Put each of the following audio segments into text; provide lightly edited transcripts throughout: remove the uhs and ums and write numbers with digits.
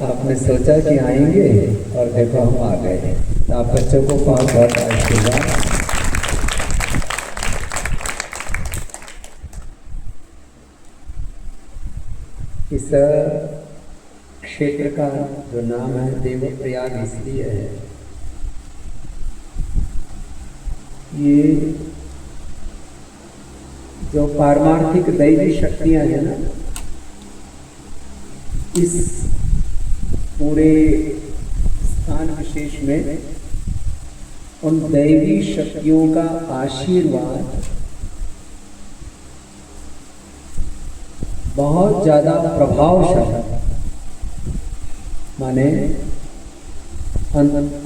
आपने सोचा कि आएंगे और देखो हम आ गए। तो आप बच्चों को बहुत बहुत आशीर्वाद। इस क्षेत्र का जो नाम है देवप्रयाग इसलिए है, ये जो पारमार्थिक दैवी शक्तियां हैं ना, इस पूरे स्थान विशेष में उन दैवी शक्तियों का आशीर्वाद बहुत ज्यादा प्रभावशाली, माने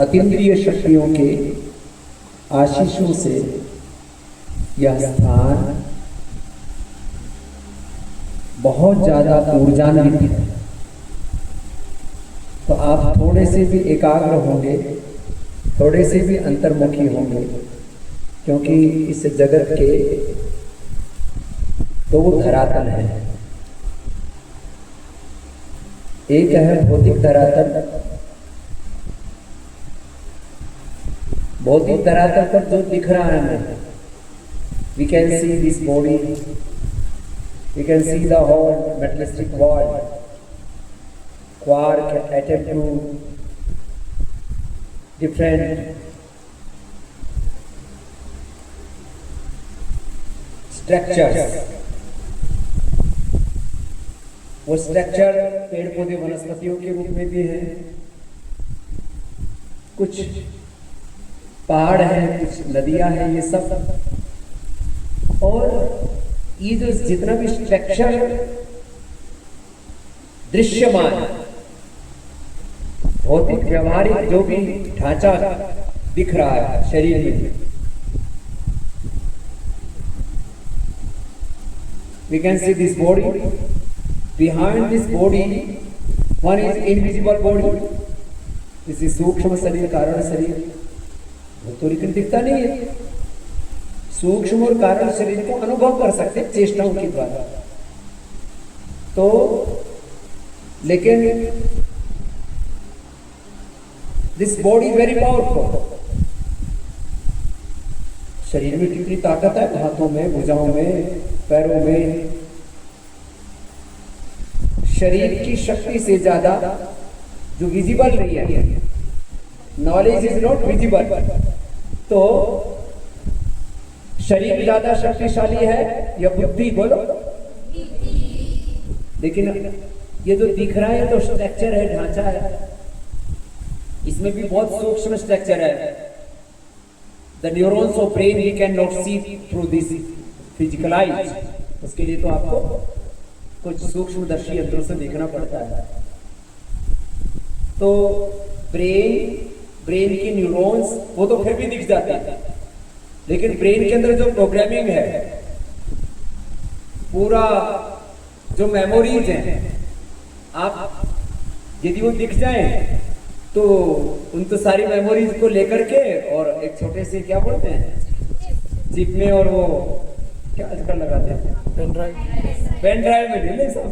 अतीन्द्रिय शक्तियों के आशीषों से यह स्थान बहुत ज्यादा ऊर्जान्वित है। तो आप थोड़े से भी एकाग्र होंगे, थोड़े से भी अंतर्मुखी होंगे, क्योंकि इस जगत के दो धरातल हैं। एक है भौतिक धरातल। भौतिक धरातल पर जो दिख रहा है हमें, we can see this body, we can see the whole materialistic world, quark, atom to different structures। वो स्ट्रक्चर पेड़ पौधे वनस्पतियों के रूप में भी है, कुछ पहाड़ हैं, कुछ नदियां हैं, ये सब। और ये जो जितना भी स्ट्रक्चर दृश्यमान भौतिक व्यवहारिक जो भी ढांचा दिख रहा है शरीर में, we can see this body, behind this body one is invisible body, this is सूक्ष्म शरीर, कारण शरीर। वो तो लेकिन दिखता नहीं है। सूक्ष्म और कारण शरीर को अनुभव कर सकते हैं चेष्टाओं के द्वारा। तो लेकिन दिस बॉडी वेरी पावरफुल। शरीर में कितनी ताकत है, हाथों में, भुजाओं में, पैरों में। शरीर की शक्ति से ज्यादा जो विजिबल नहीं है, नॉलेज इज नॉट विजिबल, तो शरीर ज्यादा शक्तिशाली है या बुद्धि? बोलो। लेकिन ये जो दिख रहा है तो स्ट्रक्चर है, ढांचा है, इसमें भी बहुत सूक्ष्म स्ट्रक्चर है। The neurons of brain we can not see through this physical eyes. उसके लिए तो आपको कुछ सूक्ष्मदर्शी यंत्रों से देखना पड़ता है। तो ब्रेन की न्यूरॉन्स वो तो फिर भी दिख जाते हैं, लेकिन ब्रेन के अंदर जो प्रोग्रामिंग है, पूरा जो मेमोरीज हैं, आप यदि वो दिख जाएं तो उन तो सारी मेमोरीज को लेकर के और एक छोटे से क्या बोलते हैं चिप में, और वो क्या आजकल लगाते हैं पेन ड्राइव में ले ले सब।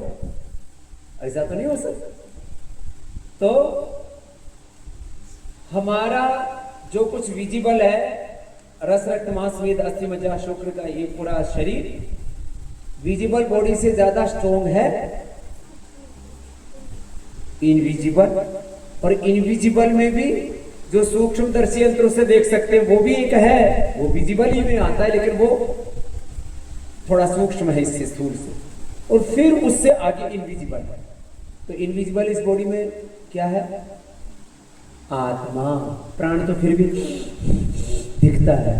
ऐसा तो नहीं हो सकता। तो हमारा जो कुछ विजिबल है, रस रक्त मांस मेद अस्थि मज्जा शुक्र का ये पूरा शरीर विजिबल बॉडी से ज्यादा स्ट्रोंग है इनविजिबल। और इनविजिबल में भी जो सूक्ष्मदर्शी यंत्रों से देख सकते हैं वो भी एक है, वो विजिबल ही में आता है, लेकिन वो थोड़ा सूक्ष्म है इससे, स्थूल से। और फिर उससे आगे इनविजिबल है। तो इनविजिबल इस बॉडी में क्या है? आत्मा, प्राण तो फिर भी दिखता है।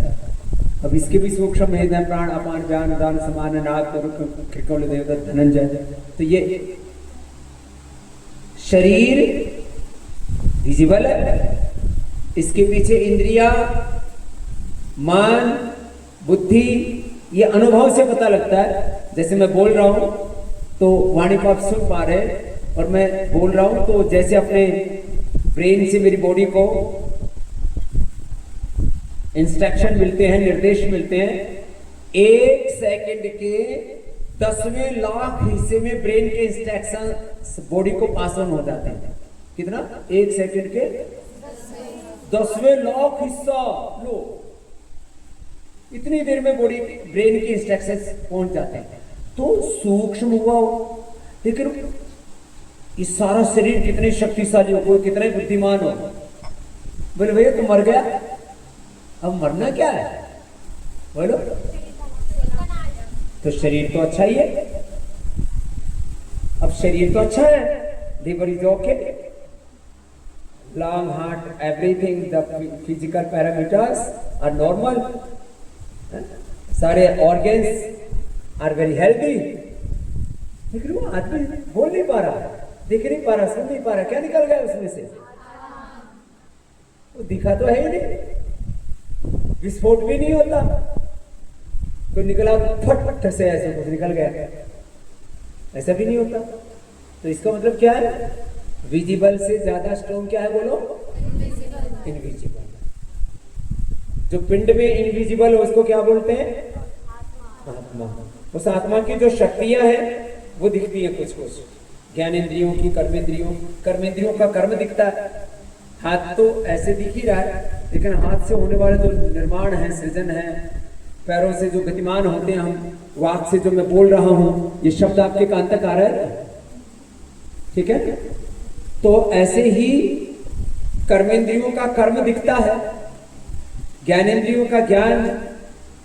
अब इसके भी सूक्ष्म भेद है, प्राण, अपान, व्यान, उदान, समान, नाग, त्रिकोण, देवदत्त, धनंजय। तो ये शरीर विजिबल है, इसके पीछे इंद्रिया, मन, बुद्धि, ये अनुभव से पता लगता है। जैसे मैं बोल रहा हूं तो वाणी को आप सुन पा रहे हैं, और मैं बोल रहा हूं तो जैसे अपने ब्रेन से मेरी बॉडी को इंस्ट्रक्शन मिलते हैं, निर्देश मिलते हैं। 1 सेकंड के 10वें लाख हिस्से में ब्रेन के इंस्ट्रक्शन बॉडी को पास ऑन हो जाते हैं। कितना? 1 सेकंड के 10वें लाख हिस्सा। लो, इतनी देर में बॉडी ब्रेन की इंस्ट्रक्शंस पहुंच जाते हैं। तो सूक्ष्म हुआ हो, लेकिन इस सारा शरीर कितने शक्तिशाली हो, कितने बुद्धिमान हो। बोले भैया तू मर गया, अब मरना क्या है? बोलो, तो शरीर तो अच्छा ही है। अब शरीर तो अच्छा है, liver is okay, lung, heart, everything, the physical parameters are normal, सारे ऑर्गन्स आर वेरी हेल्दी। लेकिन वो आदमी बोल नहीं पा रहा, दिख नहीं पा रहा, सुन नहीं पा रहा, क्या निकल गया उसमें से? वो दिखा तो है ही नहीं, विस्फोट भी नहीं होता, कोई निकला फट से ऐसे कुछ निकल गया, ऐसा भी नहीं होता। तो इसका मतलब क्या है? विजिबल से ज्यादा स्ट्रॉन्ग क्या है? बोलो, इनविजिबल। जो पिंड में इनविजिबल है उसको क्या बोलते हैं? आत्मा। उस आत्मा की जो शक्तियां हैं वो दिखती है कुछ कुछ, ज्ञानेंद्रियों की, कर्मेंद्रियों का कर्म दिखता है। हाथ तो ऐसे दिख ही रहा है, लेकिन हाथ से होने वाले जो निर्माण है, सृजन है, पैरों से जो गतिमान होते हैं हम, वाक से जो मैं बोल रहा हूं, ये शब्द आपके कान तक आ रहा है, ठीक है? तो ऐसे ही कर्मेंद्रियों का कर्म दिखता है, ज्ञानेंद्रियों का ज्ञान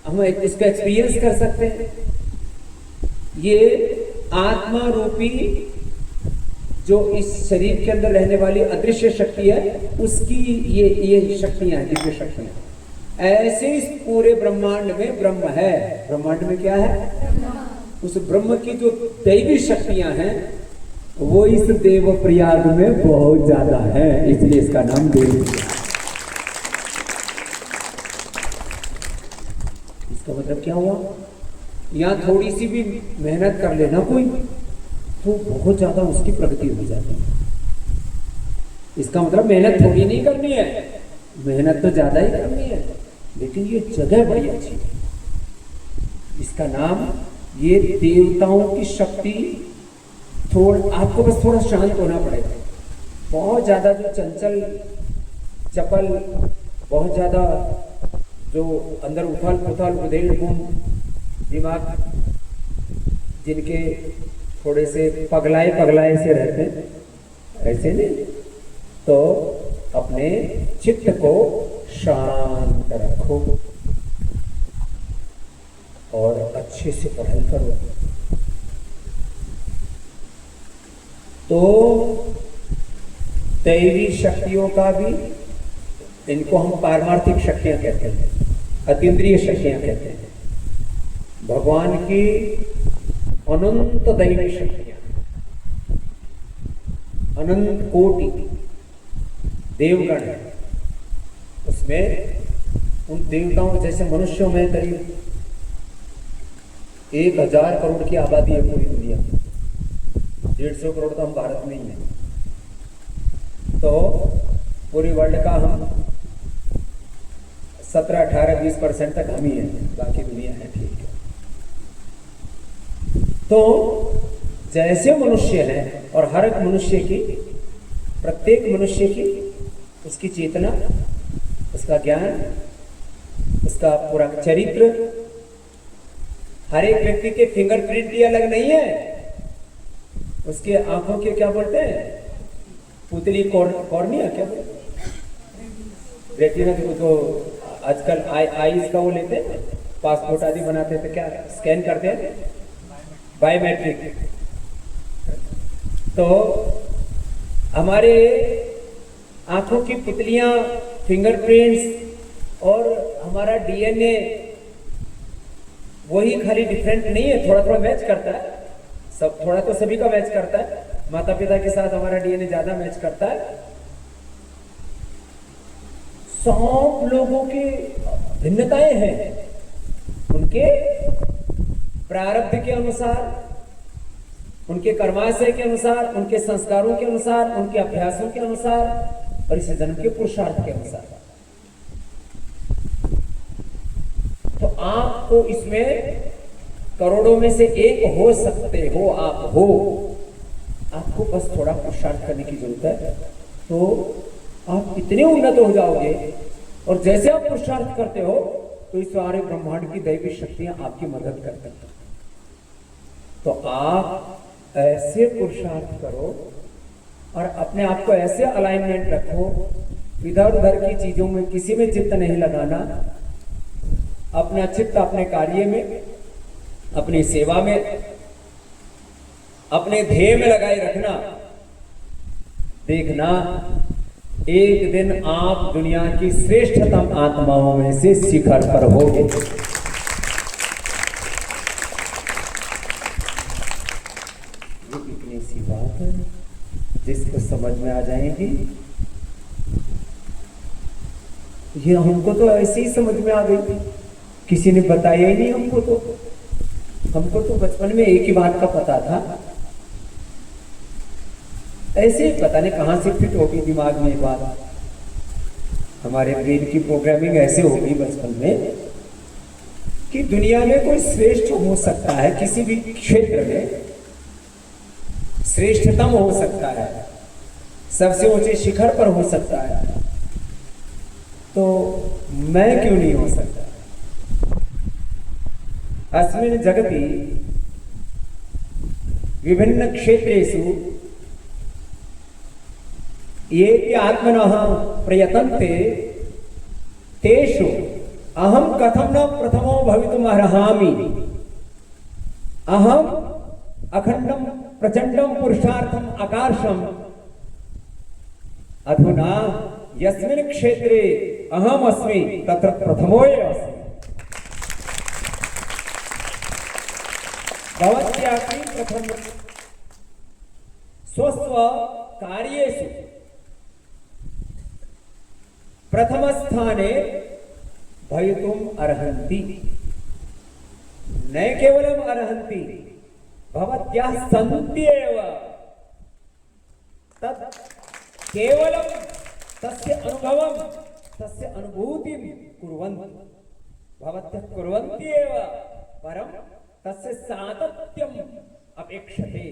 हम इसका एक्सपीरियंस कर सकते हैं। ये आत्मा रूपी जो इस शरीर के अंदर रहने वाली अदृश्य शक्ति है, उसकी ये शक्तियां हैं, दिव्य शक्तियां। ऐसे इस पूरे ब्रह्मांड में ब्रह्म है। ब्रह्मांड में क्या है? उस ब्रह्म की जो दैवी शक्तियां हैं वो इस देव प्रयाग में बहुत ज्यादा है, इसलिए इसका नाम देव। इसका मतलब क्या हुआ? यहां थोड़ी सी भी मेहनत कर लेना कोई, तो बहुत ज्यादा उसकी प्रगति हो जाती है। इसका मतलब मेहनत थोड़ी नहीं करनी है, मेहनत तो ज्यादा ही करनी है, लेकिन ये जगह बड़ी अच्छी है। इसका नाम, ये देवताओं की शक्ति। आपको बस थोड़ा शांत होना पड़ेगा। बहुत ज्यादा जो चंचल चपल, बहुत ज्यादा जो अंदर उथल पुथल उधेड़ बुन दिमाग, जिनके थोड़े से पगलाए से रहते हैं, ऐसे नहीं, तो अपने चित्त को शांत रखो और अच्छे से पढ़ाई करो। तो दैवी शक्तियों का भी, इनको हम पारमार्थिक शक्तियां कहते हैं, अतीन्द्रिय शक्तियां कहते हैं। भगवान की अनंत दैवी शक्तियां, अनंत कोटि देवगण है। उसमें उन देवताओं जैसे मनुष्यों में करीब 1000 करोड़ की आबादी है पूरी दुनिया में। 150 करोड़ तो हम भारत में ही हैं, तो पूरी वर्ल्ड का हम 17, 18, 20% तक हम ही हैं, बाकी दुनिया है, ठीक है। तो जैसे मनुष्य है, और हर एक मनुष्य की, प्रत्येक मनुष्य की उसकी चेतना, उसका ज्ञान, उसका पूरा चरित्र, हर एक व्यक्ति के फिंगरप्रिंट ही अलग नहीं है। उसके आंखों के क्या बोलते हैं? पुतली कॉर्निया, क्या बोलते हैं? रेटिना, जो आजकल आईज का वो लेते हैं, पासपोर्ट आदि बनाते थे, क्या स्कैन करते हैं, बायोमेट्रिक। तो हमारे आंखों की पुतलियां, फिंगरप्रिंट्स और हमारा डीएनए वही, खाली डिफरेंट नहीं है, थोड़ा थोड़ा मैच करता है, सब थोड़ा तो सभी का मैच करता है। माता पिता के साथ हमारा डीएनए ज्यादा मैच करता है। सब लोगों की भिन्नताएं हैं, उनके प्रारब्ध के अनुसार, उनके कर्माशय के अनुसार, उनके संस्कारों के अनुसार, उनके अभ्यासों के अनुसार और इस जन्म के पुरुषार्थ के अनुसार। तो आपको इसमें करोड़ों में से एक हो सकते हो, आप हो। आपको बस थोड़ा पुरुषार्थ करने की जरूरत है, तो आप इतने उन्नत हो जाओगे। और जैसे आप पुरुषार्थ करते हो तो इस सारे ब्रह्मांड की दैवी शक्तियां आपकी मदद करती हैं। तो आप ऐसे पुरुषार्थ करो और अपने आप को ऐसे अलाइनमेंट रखो, इधर उधर की चीजों में किसी में चित्त नहीं लगाना, अपना चित्त अपने कार्य में, अपनी सेवा में, अपने ध्येय में लगाए रखना। देखना एक दिन आप दुनिया की श्रेष्ठतम आत्माओं में से शिखर पर होंगे। ये इतनी सी बात है जिसको समझ में आ जाएगी। ये हमको तो ऐसे ही समझ में आ गई थी, किसी ने बताया ही नहीं हमको तो बचपन में एक ही बात का पता था। ऐसे पता नहीं कहां से फिट होगी दिमाग में बात, हमारे ब्रेन की प्रोग्रामिंग ऐसे होगी बचपन में कि दुनिया में कोई श्रेष्ठ हो सकता है, किसी भी क्षेत्र में श्रेष्ठतम हो सकता है, सबसे ऊंचे शिखर पर हो सकता है, तो मैं क्यों नहीं हो सकता? अस्मिन् जगति विभिन्न क्षेत्रेषु ये आत्मनः प्रयतन्ते तेषु अहम कथम न प्रथमो भवितुम् अर्हामि। अहम अखंडम प्रचंडम पुरुषार्थम आकाशम अधुना यस्मिन् क्षेत्रे अहम अस्मि तत्र प्रथमो एव अस्मि। भवत्यापि प्रथम स्वस्व कार्येषु प्रथम स्थाने भवितुम् अर्हन्ति। न केवलम् अर्हन्ति, भवत्याः सन्त्येव तत् केवलं तस्य अनुभवं, तस्य अनुभूतिं कुर्वन्ति। भवत्यः कुर्वन्ति एव, परं तस्य सातत्यम् अपेक्षते।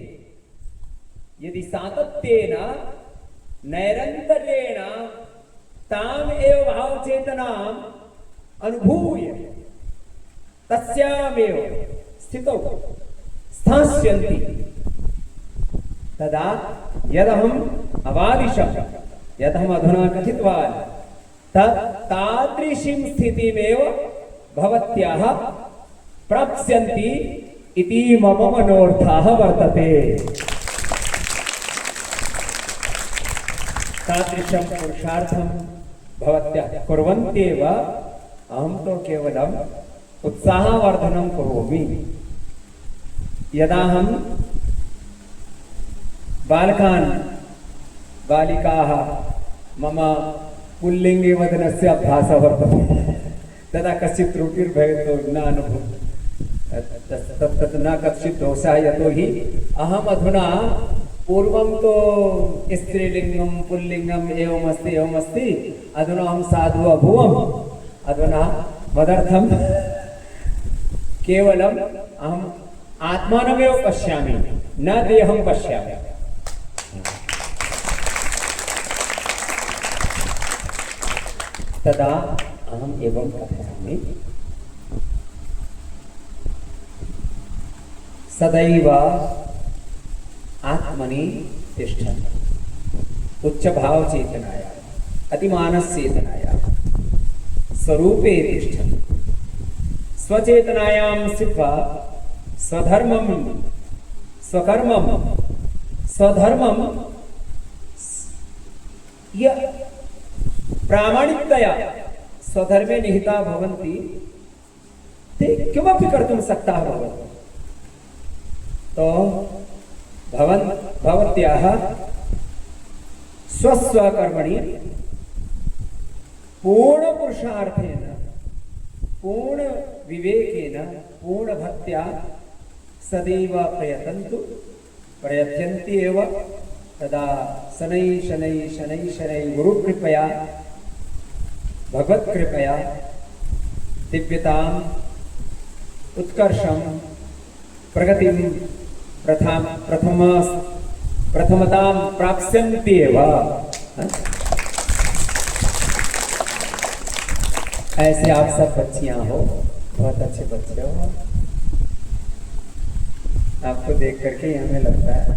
यदि सातत्येन नैरन्तर्येण ताम एव भावचेतनाम् अनुभूय तस्यामेव स्थितौ स्थास्यन्ति, तदा यदहम् अवादिशं, यदहम् अधुना कथितवान्, तादृशीं स्थितिमेव भवत्याः प्राप्स्यन्ति इति मम मनोर्थः वर्तते। तादृशं पुरुषार्थं भवत्यः कुर्वन्त्येव, अहं तो केवलम् उत्साहवर्धनं करोमि। यदा हम बालकान् बालिकाः मम पुल्लिङ्गे वदनस्य अभ्यासः वर्तते, तदा कश्चित् त्रुटिर्भवेत् न तत् न कश्चित् दोषः, यतोहि अहम् अधुना पूर्वं तो स्त्रीलिंगम पुल्लिंगम एवमस्ति, अधुना हम साधु अभूवम्। अधुना मदर्थं केवलम् अहम् आत्मानमेव पश्यामि, न देहं पश्यामि। तदा अहम् एवं कथयामि, सदैव आत्मनि तिष्ठन्, उच्च भाव चेतनाया, अतिमानस चेतनाया, स्वरूपे तिष्ठन्, स्वचेतनायां स्थित्वा स्वधर्मं स्वकर्मं स्वधर्मं प्रामाणिकतया स्वधर्मे निहिता भवन्ति, ते किमपि कर्तुं शक्ताः भवन्ति। तो भवत्याः स्वस्वकर्मणि पूर्ण पुरुषार्थेन, पूर्ण विवेकेन, पूर्ण भक्त्या सदैव प्रयतन्तु, प्रयत्यन्ति एव। तदा शनैः गुरुकृपया, भगवत्कृपया दिव्यताम्, उत्कर्षं, प्रगतिं प्रथमताम प्राप्स्यन्ति एव। ऐसे आप सब बच्चियां हो, बहुत अच्छे बच्चे हो। आपको देख करके हमें लगता है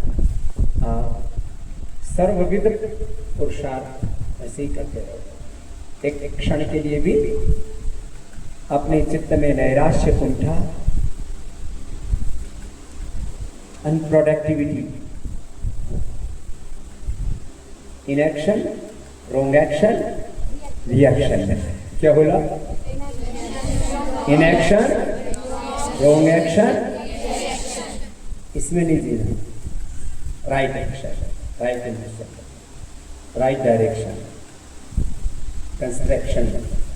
आप सर्वविध पुरुषार्थ ऐसे ही करते रहो। एक क्षण के लिए भी अपने चित्त में नैराश्य, कुंठा, unproductivity, inaction, wrong action, reaction, क्या बोला? इनएक्शन, रॉन्ग एक्शन, इसमें नहीं जीना। Right action, right inaction, right direction, construction,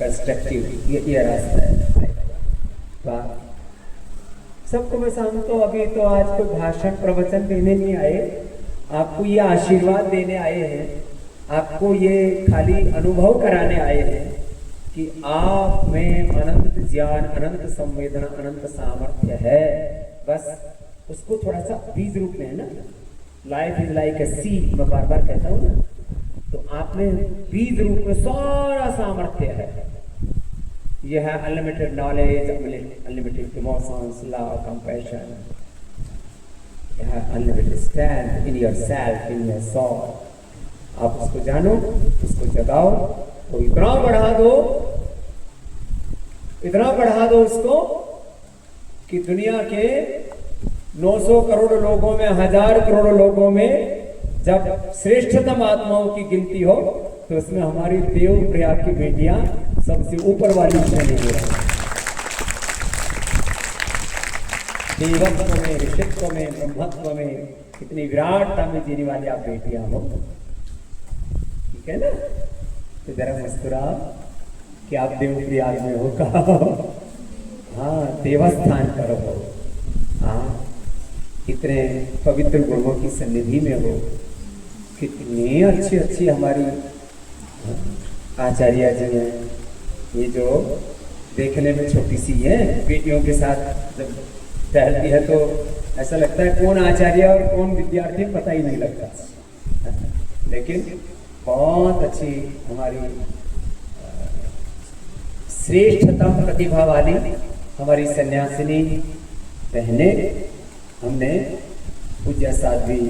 constructive, ये रास्ता है। वाह, सबको बस हम तो अभी तो आज कोई भाषण प्रवचन देने नहीं आए, आपको ये आशीर्वाद देने आए हैं, आपको ये खाली अनुभव कराने आए हैं कि आप में अनंत ज्ञान, अनंत संवेदना, अनंत सामर्थ्य है। बस उसको थोड़ा सा बीज रूप में है ना, life is like a seed, मैं बार बार कहता हूँ ना, तो आप में बीज रूप में सारा सामर्थ्य है। यह है unlimited knowledge, unlimited emotions, love, compassion, यह है unlimited strength in your yourself in your. आप उसको जानो, उसको जगाओ, तो इतना बढ़ा दो उसको कि दुनिया के 900 करोड़ लोगों में, 1000 करोड़ लोगों में जब श्रेष्ठतम आत्माओं की गिनती हो तो उसमें हमारी देव प्रयाग की बेटियां सबसे ऊपर वाली श्रेणी में है। देवत्व में, ऋषित्व में, ब्रह्मत्व में, इतनी विराटता में जीने वाली आप बेटियां हो, ठीक है ना? तो जरा मुस्कुराओ कि आप देव प्रयाग में हो का। हाँ, देवस्थान पर हो। हाँ, इतने पवित्र गुणों की सन्निधि में हो। कितनी अच्छी अच्छी हमारी आचार्य जी हैं, ये जो देखने में छोटी सी है, बेटियों के साथ जब टहलती है तो ऐसा लगता है कौन आचार्य और कौन विद्यार्थी पता ही नहीं लगता। लेकिन बहुत अच्छी हमारी श्रेष्ठतम प्रतिभा वाली हमारी सन्यासिनी बहनें, हमने पूज्य साध्वी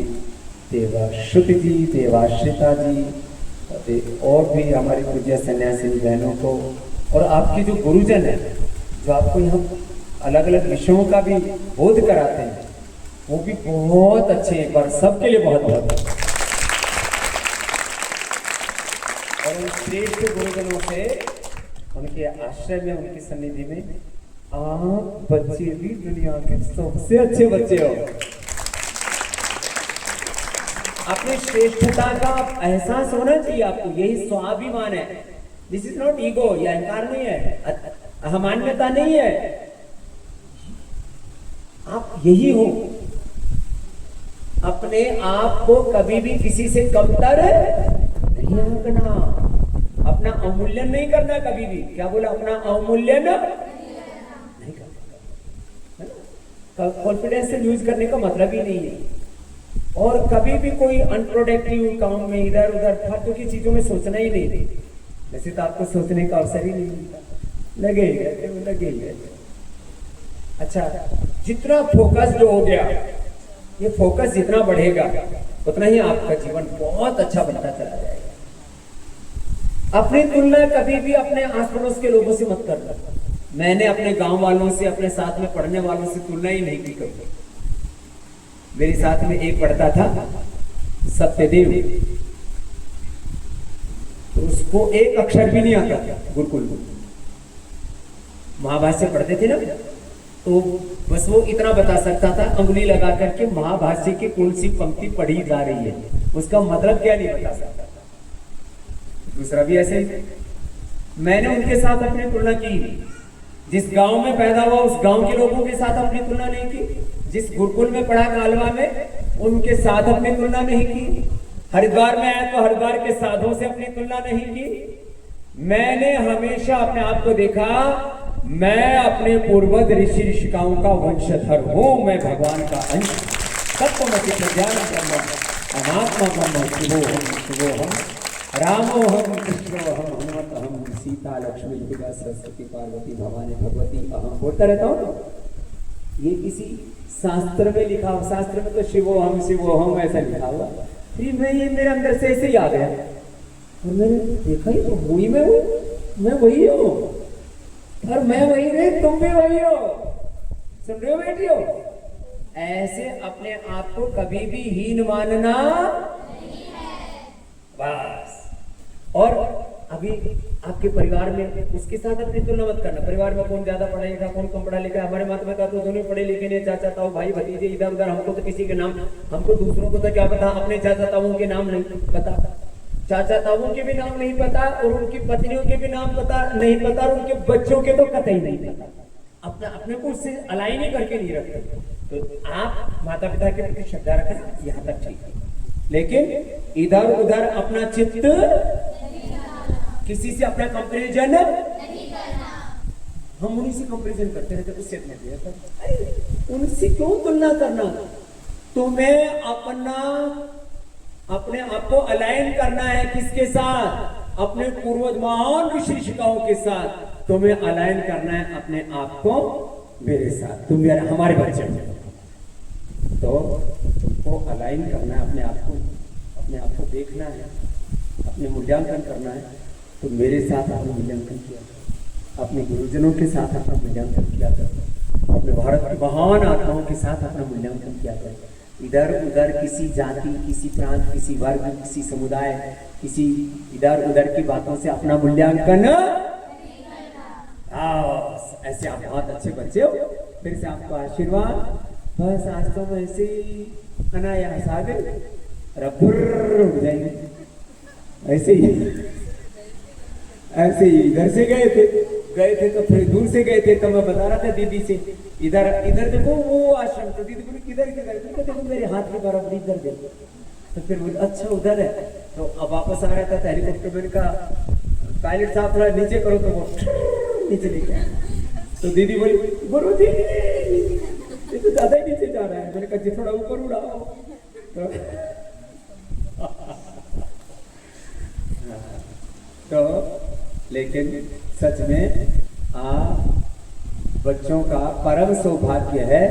देवाश्रुति जी, देवाश्रिता जी और भी हमारी पूज्य सन्यासिनी बहनों को, और आपके जो गुरुजन हैं जो आपको यहाँ अलग अलग विषयों का भी बोध कराते हैं, वो भी बहुत अच्छे हैं। एक बार सबके लिए बहुत बहुत। और उन श्रेष्ठ गुरुजनों से, उनके आश्रय में, उनकी सन्निधि में आप बच्चे भी दुनिया के सबसे अच्छे बच्चे हो। अपनी श्रेष्ठता का एहसास होना चाहिए आपको, यही स्वाभिमान है। दिस इज नॉट ईगो, यह अहंकार नहीं है, अहमान्यता नहीं है, आप यही हो। अपने आप को कभी भी किसी से कमतर नहीं आंकना, अपना अवमूल्यन नहीं करना कभी भी। क्या बोला? अपना अवमूल्यन नहीं करना। कॉन्फिडेंस यूज करने का मतलब ही नहीं है। और कभी भी कोई अनप्रोडक्टिव काम में इधर उधर फालतू की चीजों में सोचना ही नहीं। वैसे तो आपको सोचने का अवसर ही नहीं मिलता, लगे ही। अच्छा, जितना फोकस्ड हो गया, ये फोकस जितना बढ़ेगा उतना ही आपका जीवन बहुत अच्छा बनता चला जाएगा। अपनी तुलना कभी भी अपने आस पड़ोस के लोगों से मत करना। मैंने अपने गांव वालों से, अपने साथ में पढ़ने वालों से तुलना ही नहीं की कभी। मेरे साथ में एक पढ़ता था सत्यदेव, तो उसको एक अक्षर भी नहीं आता था गुरुकुल में। महाभाष्य पढ़ते थे ना, तो बस वो इतना बता सकता था अंगुली लगा करके, महाभाष्य की कौन सी पंक्ति पढ़ी जा रही है, उसका मतलब क्या नहीं बता सकता था। दूसरा भी ऐसे ही। मैंने उनके साथ अपनी तुलना की। जिस गांव में पैदा हुआ उस गांव के लोगों के साथ अपनी तुलना नहीं की। जिस गुरुकुल में पढ़ा कालवा में, उनके साथ अपनी तुलना नहीं की। हरिद्वार में आया तो हरिद्वार के साधुओं से अपनी तुलना नहीं की। मैंने हमेशा अपने आप को देखा, मैं अपने पूर्वज ऋषि ऋषिकाओं का वंशधर हूं, मैं भगवान का अंश, सबको मैं ज्ञान ब्रह्म अनात्मकम शिवोहम रामोहम कृष्णोहम हनुमतहम सीता लक्ष्मी दुर्गा सरस्वती पार्वती भवानी भगवती अहम बोलता रहता हूँ। ये किसी शास्त्र में लिखा हुआ, शास्त्र में तो शिवोहम ऐसा लिखा हुआ, फिर मैं ये मेरे अंदर से ऐसे ही आ गया और मैंने देखा ही तो वही मैं वही हूँ और मैं वही नहीं, तुम भी वही हो। सुन रहे हो बेटियों? ऐसे अपने आप को कभी भी हीन मानना नहीं है बस। और अभी आपके परिवार में उसके साथ अपनी तुलना मत करना। परिवार में कौन ज्यादा पढ़ा लिखा, कौन कम पढ़ा लिखा। हमारे माता पिता तो दोनों पढ़े लिखे ने, चाचा ताऊ भाई भतीजे इधर उधर। हमको तो किसी के नाम, हमको दूसरों को तो क्या पता, अपने चाचा ताऊ के नाम नहीं पता, चाचा ताऊ के भी नाम नहीं पता और उनकी पत्नियों के भी नाम पता नहीं पता और उनके बच्चों के तो कतई नहीं पता। अपने को उससे अलाइन ही करके नहीं रखते। तो आप माता पिता के प्रति श्रद्धा रखना, यहाँ तक ठीक है, लेकिन इधर उधर अपना चित्त किसी से अपना कंपैरिजन नहीं करना। हम उन्हीं से कंपैरिजन करते रहते, उससे उनसे क्यों तुलना करना। तुम्हें अपने आप को अलाइन करना है किसके साथ? अपने पूर्वज महान ऋषि ऋषिकाओं के साथ तुम्हें अलाइन करना है अपने आप को मेरे साथ। तुम यार हमारे बच्चे तो तुमको अलाइन करना है अपने आप को देखना है, अपने मूल्यांकन करना है। तो मेरे साथ अपना मूल्यांकन किया करो, अपने गुरुजनों के साथ अपना मूल्यांकन किया करो, अपने भारत की महान आत्माओं के साथ अपना मूल्यांकन किया करो। इधर उधर किसी जाति, किसी प्रांत, किसी वर्ग, किसी समुदाय, किसी इधर उधर की बातों से अपना मूल्यांकन। ऐसे आप बहुत अच्छे बच्चे हो। फिर से आपको आशीर्वाद। बस आज तो मैं ऐसे ही अनायास आ गए, रब्बर उड़ जाएंगे ऐसे ही इधर से गए थे तो थोड़ी दूर से गए थे। तो मैं बता रहा था दीदी से, इधर देखो वो आश्रम। तो दीदी बोली किधर देखो मेरे हाथ के बराबर इधर देखो। तो फिर बोली अच्छा उधर है। तो अब वापस आ रहा था हेलीकॉप्टर में का पायलट साहब थोड़ा नीचे करो, तो वो नीचे लेके आया। तो दीदी बोली गुरु जी ये तो ज्यादा ही नीचे जा रहा है। मैंने कहा थोड़ा ऊपर उड़ाओ। तो लेकिन सच में आप बच्चों का परम सौभाग्य है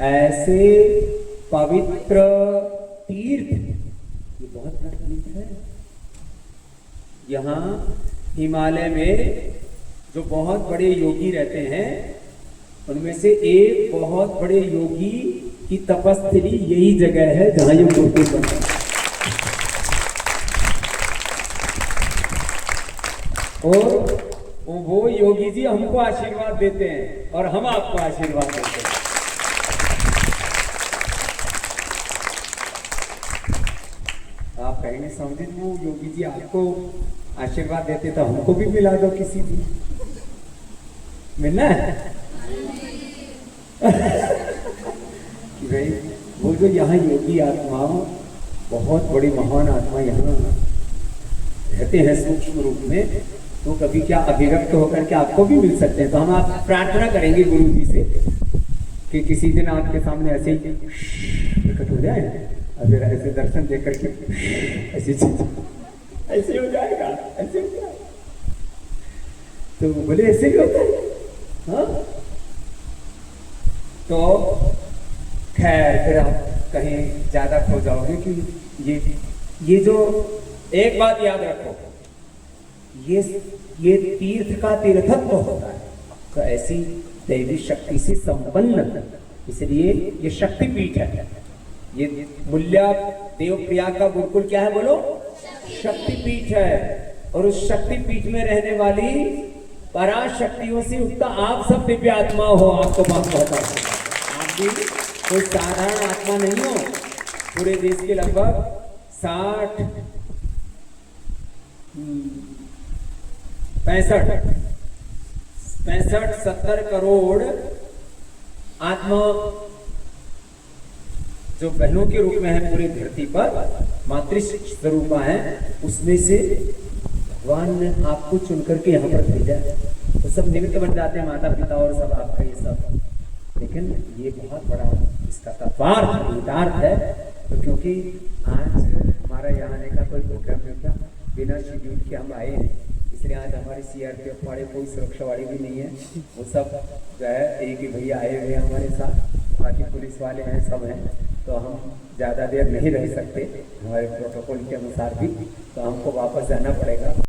ऐसे पवित्र तीर्थ। ये बहुत बड़ा तीर्थ है। यहाँ हिमालय में जो बहुत बड़े योगी रहते हैं, उनमें से एक बहुत बड़े योगी की तपस्थली यही जगह है जहां ये मूर्ति बनता है। और वो योगी जी हमको आशीर्वाद देते हैं और हम आपको आशीर्वाद देते हैं। आप कहेंगे समझे वो योगी जी आपको आशीर्वाद देते तो हमको भी मिला दो, किसी भी मिलना है कि भाई वो जो यहाँ योगी आत्मा, बहुत बड़ी महान आत्मा यहाँ रहते हैं सूक्ष्म रूप में, तो कभी क्या अभिव्यक्त होकर के आपको भी मिल सकते हैं। तो हम आप प्रार्थना करेंगे गुरु जी से कि किसी दिन आपके सामने ऐसे ही प्रकट हो जाए, अगर ऐसे दर्शन देख करके ऐसी चीज ऐसे हो जाएगा, ऐसे हो जाएगा। तो बोले ऐसे ही होता है। हाँ तो खैर फिर आप कहीं ज्यादा खो जाओगे कि ये जो एक बात याद रखो, ये तीर्थ का तीर्थत्व होता है, तो ऐसी दैवी शक्ति से संपन्न, इसलिए ये शक्तिपीठ है। ये मूल्या देवप्रिया का गुरुकुल क्या है बोलो? शक्तिपीठ है। और उस शक्तिपीठ में रहने वाली पराशक्तियों से युक्त आप सब दिव्य आत्मा हो। आपको बात कहता हूं, आप भी कोई साधारण आत्मा नहीं हो। पूरे देश के लगभग 65-70 करोड़ आत्मा जो बहनों के रूप में है पूरी धरती पर, मातृ स्वरूपा है, उसमें से भगवान ने आपको चुन करके यहाँ पर भेजा है। तो सब निमित्त बन जाते हैं, माता पिता और सब आपका ये सब, लेकिन ये बहुत बड़ा इसका तत्वार्थ है तो क्योंकि आज हमारा यहाँ आने का कोई प्रोग्राम नहीं था, बिना शेड्यूल के हम आए हैं, इसलिए आज हमारे सीआरपीएफ वाले कोई सुरक्षा वाले भी नहीं है, वो सब जो है एक ही भैया आए हुए हैं हमारे साथ, बाकी पुलिस वाले हैं, सब हैं। तो हम ज़्यादा देर नहीं रह सकते हमारे प्रोटोकॉल के अनुसार भी, तो हमको वापस जाना पड़ेगा।